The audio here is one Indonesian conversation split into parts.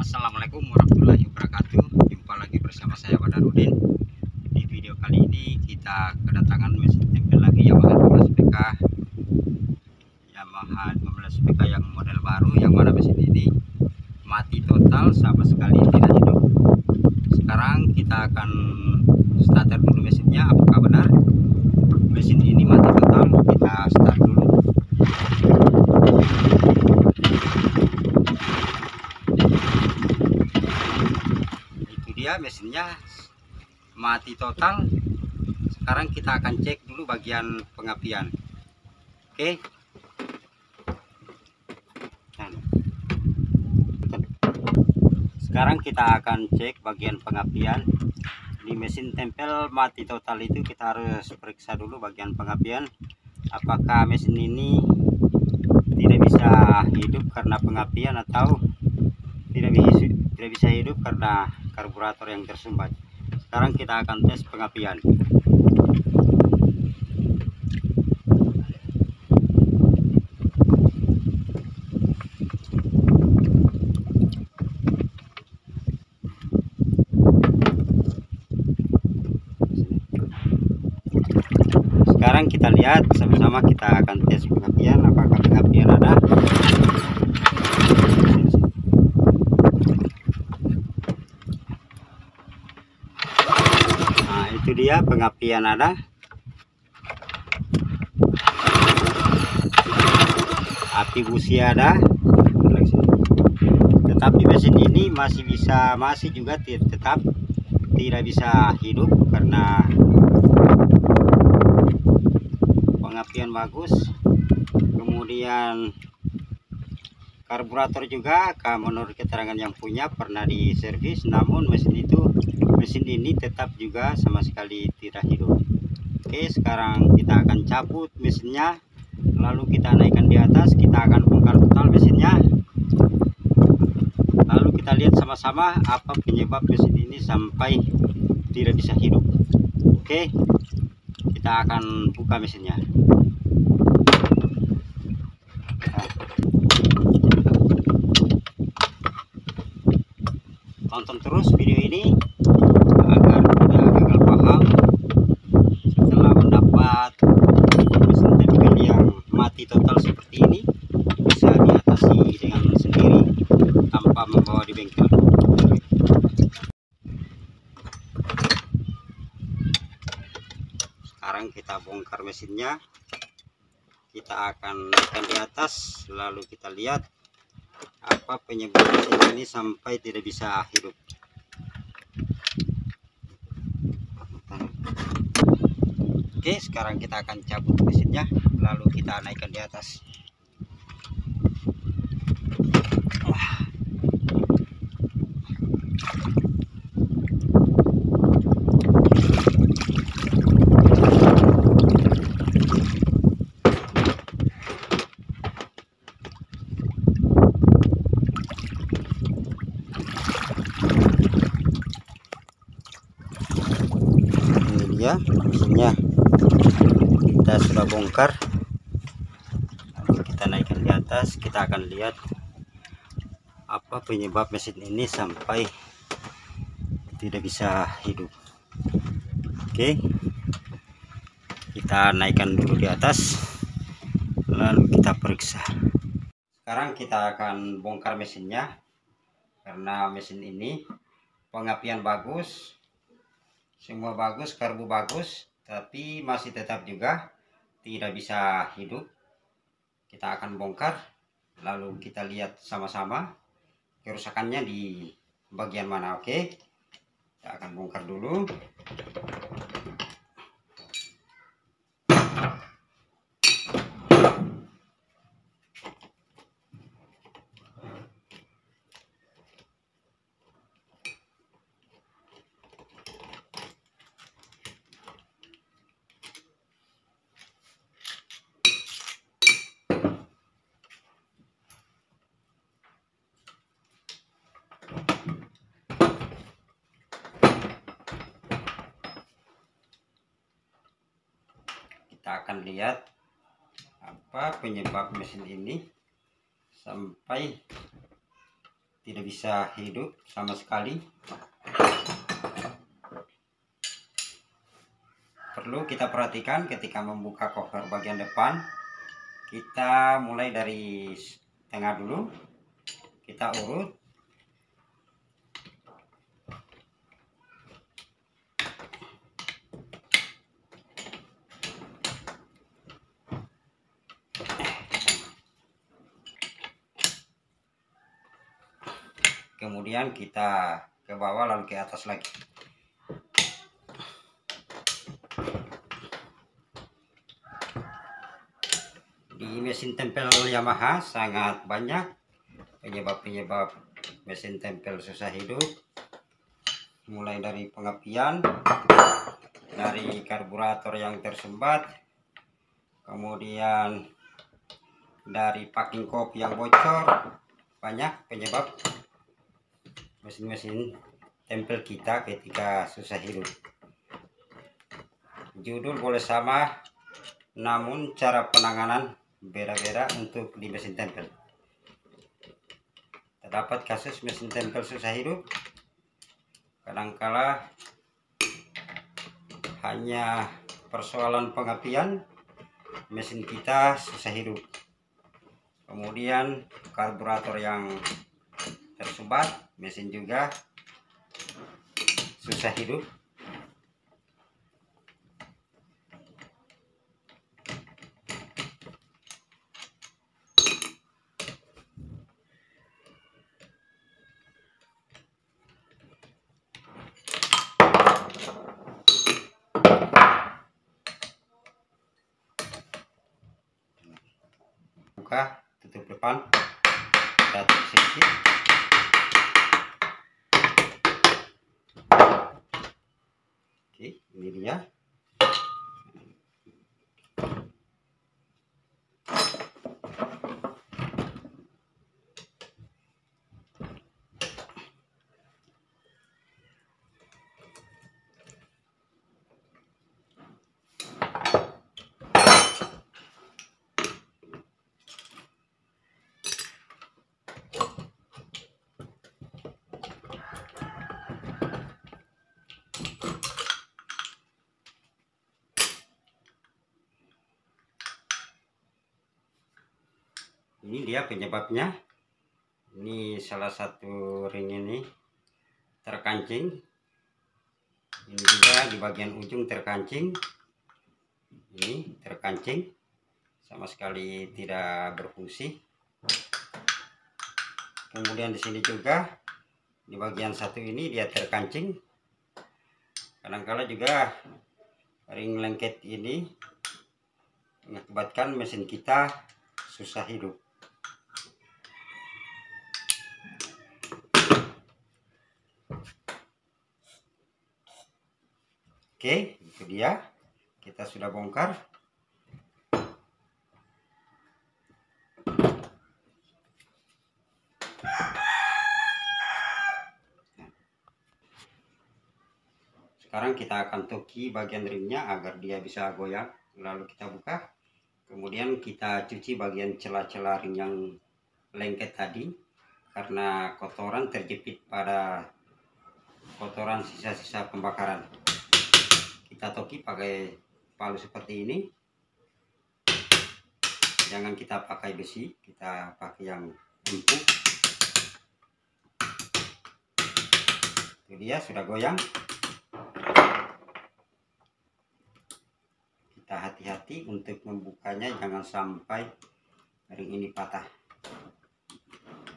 Assalamualaikum warahmatullahi wabarakatuh. Jumpa lagi bersama saya Badarudin. Di video kali ini kita kedatangan mesin tempel lagi Yamaha 15PK yang model baru, yang mana mesin ini mati total, sama sekali tidak hidup. Sekarang kita akan starter dulu mesinnya, apakah benar mesin ini mati total. Kita start dulu. Dia mesinnya mati total. Sekarang kita akan cek dulu bagian pengapian. Oke. Sekarang kita akan cek bagian pengapian. Di mesin tempel mati total itu kita harus periksa dulu bagian pengapian, apakah mesin ini tidak bisa hidup karena pengapian atau tidak bisa hidup karena karburator yang tersumbat. Sekarang kita akan tes pengapian. Sekarang kita lihat sama-sama, kita akan tes pengapian, apakah pengapian ada. Nah, itu dia pengapian ada. Api busi ada. Tetapi mesin ini masih juga tetap tidak bisa hidup karena pengapian bagus. Kemudian karburator juga, menurut keterangan yang punya, pernah diservis, namun mesin ini tetap juga sama sekali tidak hidup. Oke, sekarang kita akan cabut mesinnya, lalu kita naikkan di atas. Kita akan bongkar total mesinnya, lalu kita lihat sama-sama apa penyebab mesin ini sampai tidak bisa hidup. Oke, kita akan buka mesinnya. Tonton terus video ini agar tidak gagal paham. Setelah mendapat mesin tempel yang mati total seperti ini, bisa diatasi dengan sendiri tanpa membawa di bengkel. Sekarang kita bongkar mesinnya, kita akan naikkan di atas, lalu kita lihat apa penyebab mesin ini sampai tidak bisa hidup. Oke, sekarang kita akan cabut mesinnya, lalu kita naikkan di atas. Ya, mesinnya kita sudah bongkar, lalu kita naikkan di atas. Kita akan lihat apa penyebab mesin ini sampai tidak bisa hidup. Oke, kita naikkan dulu di atas, lalu kita periksa. Sekarang kita akan bongkar mesinnya, karena mesin ini pengapian bagus, semua bagus, karbu bagus, tapi masih tetap juga tidak bisa hidup. Kita akan bongkar, lalu kita lihat sama-sama kerusakannya di bagian mana. Oke, kita akan bongkar dulu. Kita akan lihat apa penyebab mesin ini sampai tidak bisa hidup sama sekali. Perlu kita perhatikan ketika membuka cover bagian depan, kita mulai dari tengah dulu, kita urut. Kemudian kita ke bawah lalu ke atas lagi. Di mesin tempel Yamaha sangat banyak penyebab-penyebab mesin tempel susah hidup, mulai dari pengapian, dari karburator yang tersumbat, kemudian dari packing kop yang bocor. Banyak penyebab mesin-mesin tempel kita ketika susah hidup. Judul boleh sama, namun cara penanganan beda-beda untuk di mesin tempel. Terdapat kasus mesin tempel susah hidup, kadangkala hanya persoalan pengapian, mesin kita susah hidup. Kemudian karburator yang tersumbat, mesin juga susah hidup. Buka, tutup depan, kita tutup sedikit. Oke, ini dia. Ini dia penyebabnya. Ini salah satu ring ini terkancing. Ini juga di bagian ujung terkancing. Ini terkancing, sama sekali tidak berfungsi. Kemudian di sini juga di bagian satu ini dia terkancing. Kadangkala juga ring lengket ini mengakibatkan mesin kita susah hidup. Oke, itu dia. Kita sudah bongkar. Sekarang kita akan toki bagian ringnya agar dia bisa goyang. Lalu kita buka. Kemudian kita cuci bagian celah-celah ring yang lengket tadi, karena kotoran terjepit pada kotoran sisa-sisa pembakaran. Kita toki pakai palu seperti ini. Jangan kita pakai besi, kita pakai yang empuk. Itu dia sudah goyang. Kita hati-hati untuk membukanya, jangan sampai ring ini patah.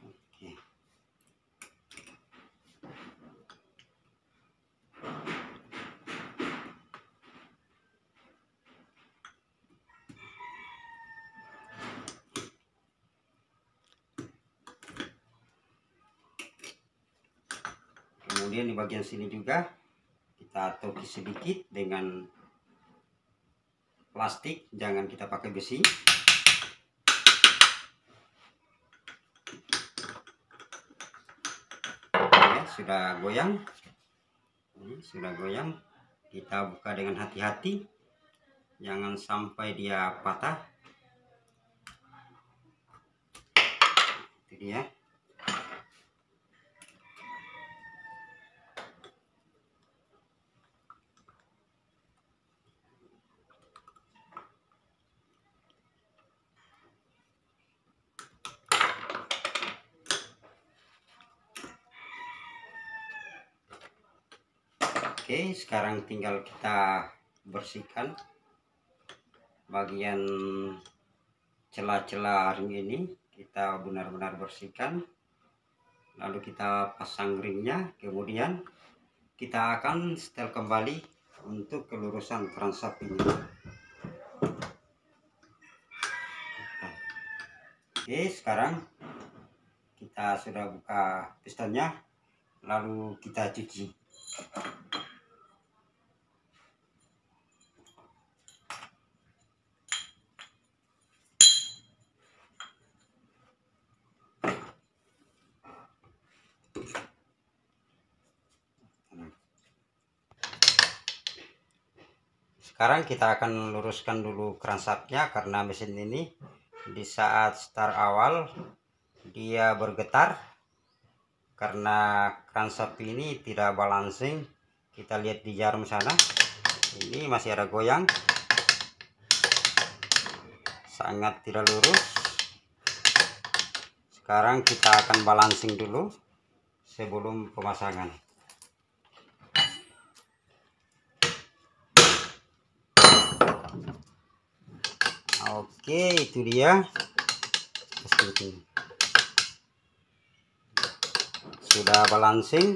Oke. Kemudian di bagian sini juga kita toki sedikit dengan plastik, jangan kita pakai besi. Ya, sudah goyang. Ini sudah goyang. Kita buka dengan hati-hati, jangan sampai dia patah. Itu dia. Oke, sekarang tinggal kita bersihkan bagian celah-celah ring ini. Kita benar-benar bersihkan, lalu kita pasang ringnya, kemudian kita akan setel kembali untuk kelurusan crankshaft ini. Oke, sekarang kita sudah buka pistonnya, lalu kita cuci. Sekarang kita akan luruskan dulu crankshaftnya, karena mesin ini di saat start awal dia bergetar karena crankshaft ini tidak balancing. Kita lihat di jarum sana, ini masih ada goyang, sangat tidak lurus. Sekarang kita akan balancing dulu sebelum pemasangan. Oke, itu dia. Sudah balancing.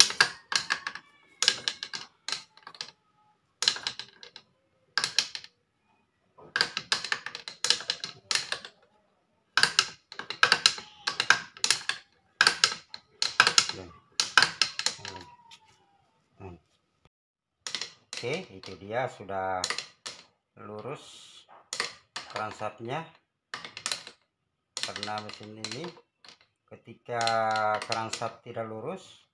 Oke, itu dia sudah lurus crankshaftnya. Karena mesin ini ketika crankshaft tidak lurus,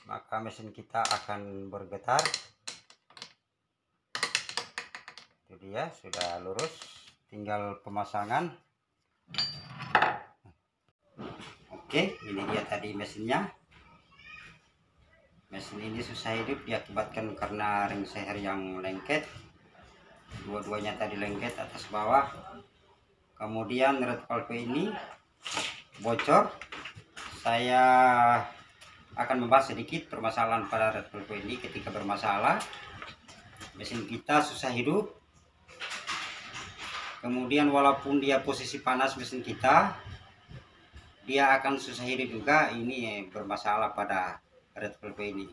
maka mesin kita akan bergetar. Itu dia sudah lurus, tinggal pemasangan. Oke, ini dia tadi mesinnya. Mesin ini susah hidup diakibatkan karena ring seher yang lengket. Dua-duanya tadi lengket atas bawah. Kemudian red valve ini bocor. Saya akan membahas sedikit permasalahan pada red valve ini. Ketika bermasalah, mesin kita susah hidup. Kemudian walaupun dia posisi panas mesin kita, dia akan susah hidup juga. Ini bermasalah pada red valve ini.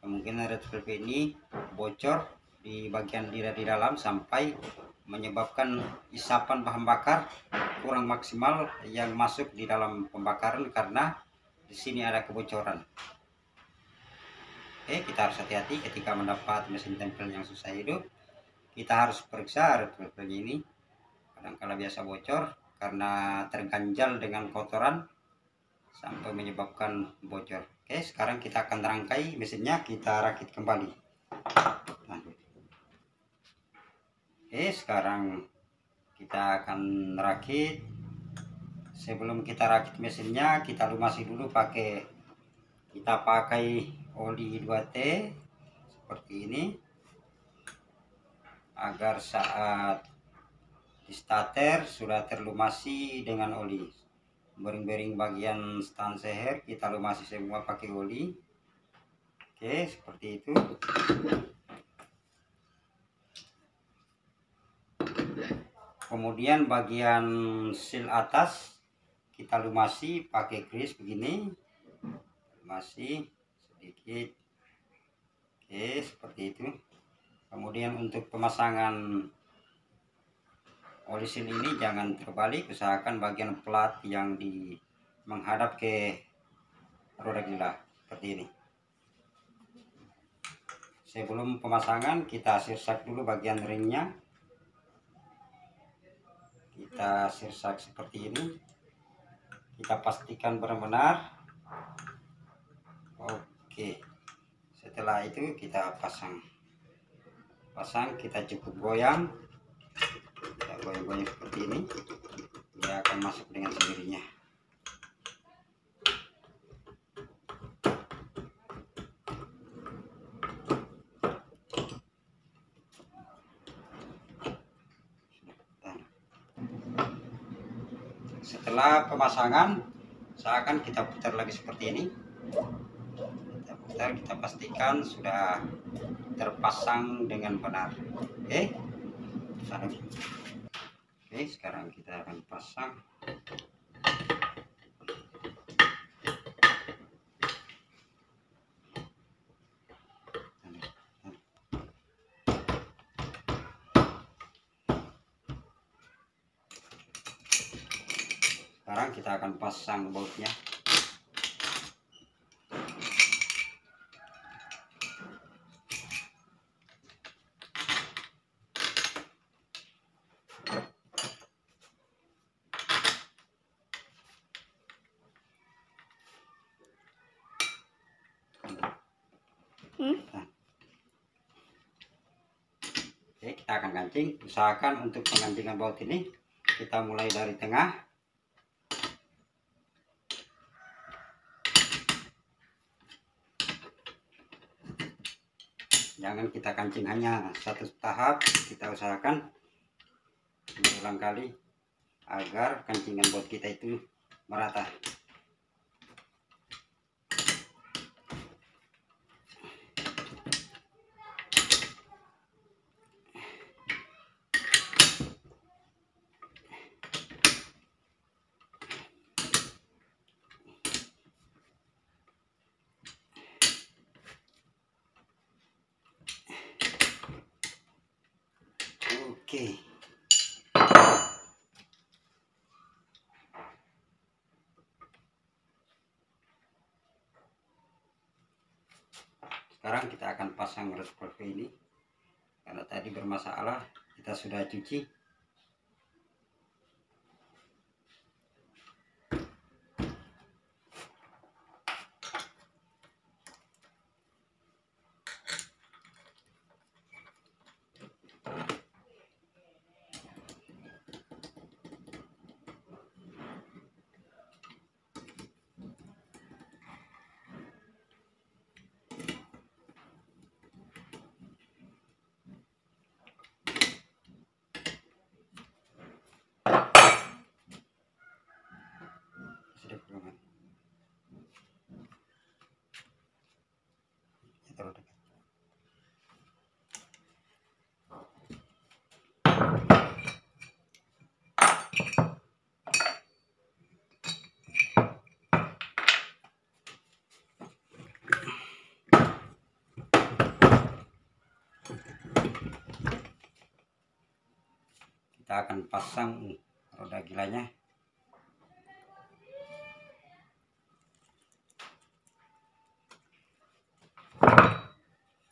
Kemungkinan red valve ini bocor di bagian di dalam sampai menyebabkan isapan bahan bakar kurang maksimal yang masuk di dalam pembakaran karena di sini ada kebocoran. Oke, kita harus hati-hati ketika mendapat mesin tempel yang susah hidup. Kita harus periksa red valve ini. Kadang-kala biasa bocor karena terganjal dengan kotoran sampai menyebabkan bocor. Oke, sekarang kita akan rangkai mesinnya, kita rakit kembali. Oke, sekarang kita akan rakit. Sebelum kita rakit mesinnya, kita lumasi dulu kita pakai oli 2T seperti ini, agar saat di starter sudah terlumasi dengan oli. Bering-bering bagian stand seher kita lumasi semua pakai oli. Oke, seperti itu. Kemudian bagian seal atas kita lumasi pakai grease begini, lumasi sedikit. Oke, seperti itu. Kemudian untuk pemasangan oli seal ini jangan terbalik, usahakan bagian plat yang menghadap ke roda gila seperti ini. Sebelum pemasangan kita sirsak dulu bagian ringnya. Kita sirsak seperti ini. Kita pastikan benar-benar. Oke. Setelah itu kita pasang. Kita cukup goyang. Kita goyang-goyang seperti ini. Dia akan masuk dengan sendirinya. Setelah pemasangan, seakan kita putar lagi seperti ini. Kita kita putar, kita pastikan sudah terpasang dengan benar. Oke, sekarang kita akan pasang. Sekarang kita akan pasang bautnya. Oke, kita akan kancing. Usahakan untuk pengancingan baut ini kita mulai dari tengah. Jangan kita kancing hanya satu tahap, kita usahakan berulang kali agar kancingan baut kita itu merata. Oke. Sekarang kita akan pasang reservoir ini. Karena tadi bermasalah, kita sudah cuci. Kita akan pasang roda gilanya.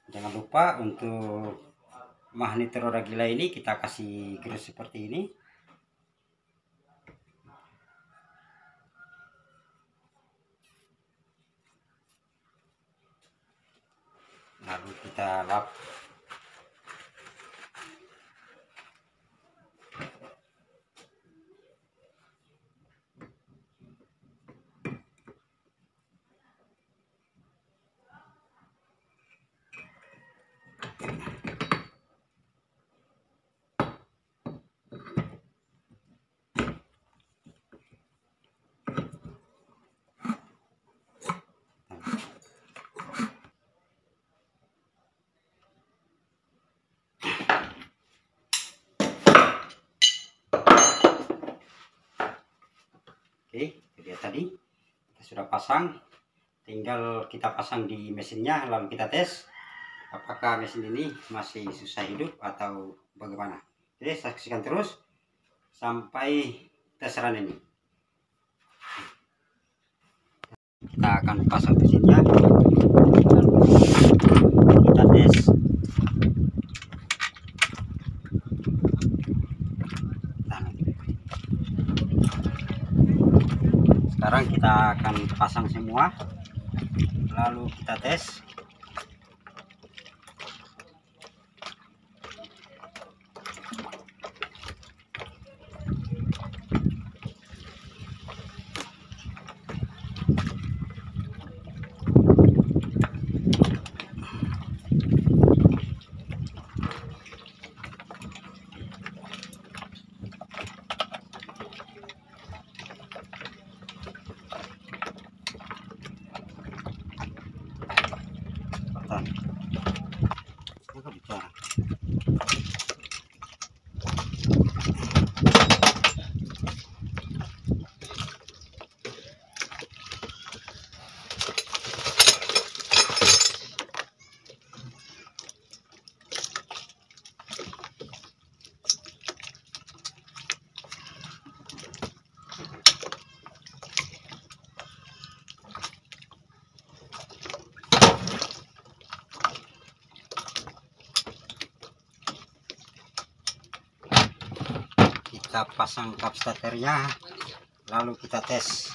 Jangan lupa untuk magnet roda gila ini kita kasih grus seperti ini. Lalu kita lap. Oke, itu dia tadi kita sudah pasang, tinggal kita pasang di mesinnya lalu kita tes apakah mesin ini masih susah hidup atau bagaimana. Jadi saksikan terus sampai tes run ini. Kita akan pasang mesinnya, kita tes. Sekarang kita akan pasang semua, lalu kita tes. kelihatan. Aku bicara. Kita pasang kap starternya, lalu kita tes.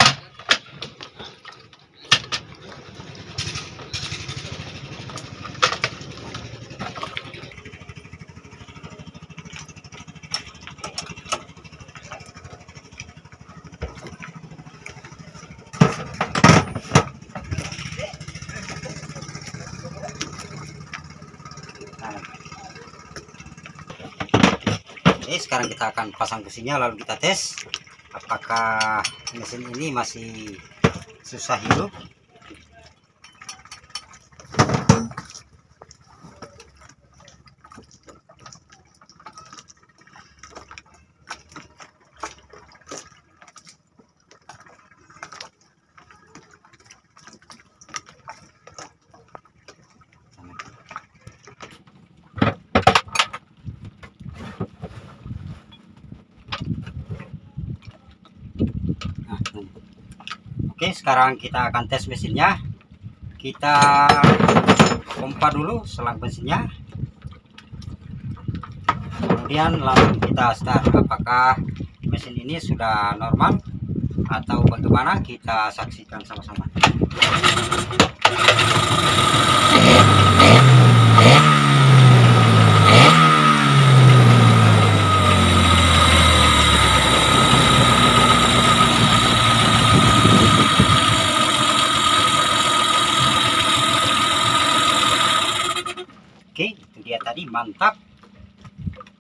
Oke, sekarang kita akan pasang businya, lalu kita tes apakah mesin ini masih susah hidup. Oke, sekarang kita akan tes mesinnya. Kita pompa dulu selang bensinnya, kemudian lalu kita start. Apakah mesin ini sudah normal atau bagaimana, kita saksikan sama-sama. Oke, itu dia tadi, mantap.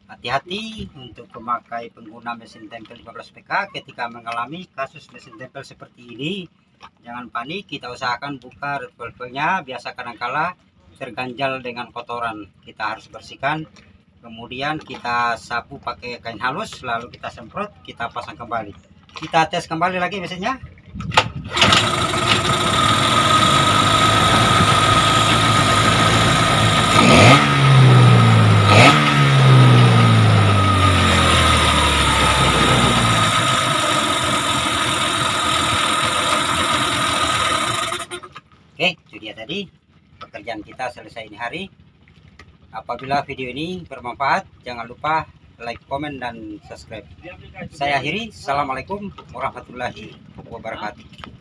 Hati-hati untuk pemakai pengguna mesin tempel 15 PK ketika mengalami kasus mesin tempel seperti ini. Jangan panik, kita usahakan buka valve-nya. Biasa kadangkala terganjal dengan kotoran, kita harus bersihkan. Kemudian kita sapu pakai kain halus, lalu kita semprot, kita pasang kembali. Kita tes kembali lagi mesinnya. Oke, itu dia tadi pekerjaan kita selesai ini hari. Apabila video ini bermanfaat, jangan lupa like, komen, dan subscribe. Saya akhiri. Assalamualaikum warahmatullahi wabarakatuh.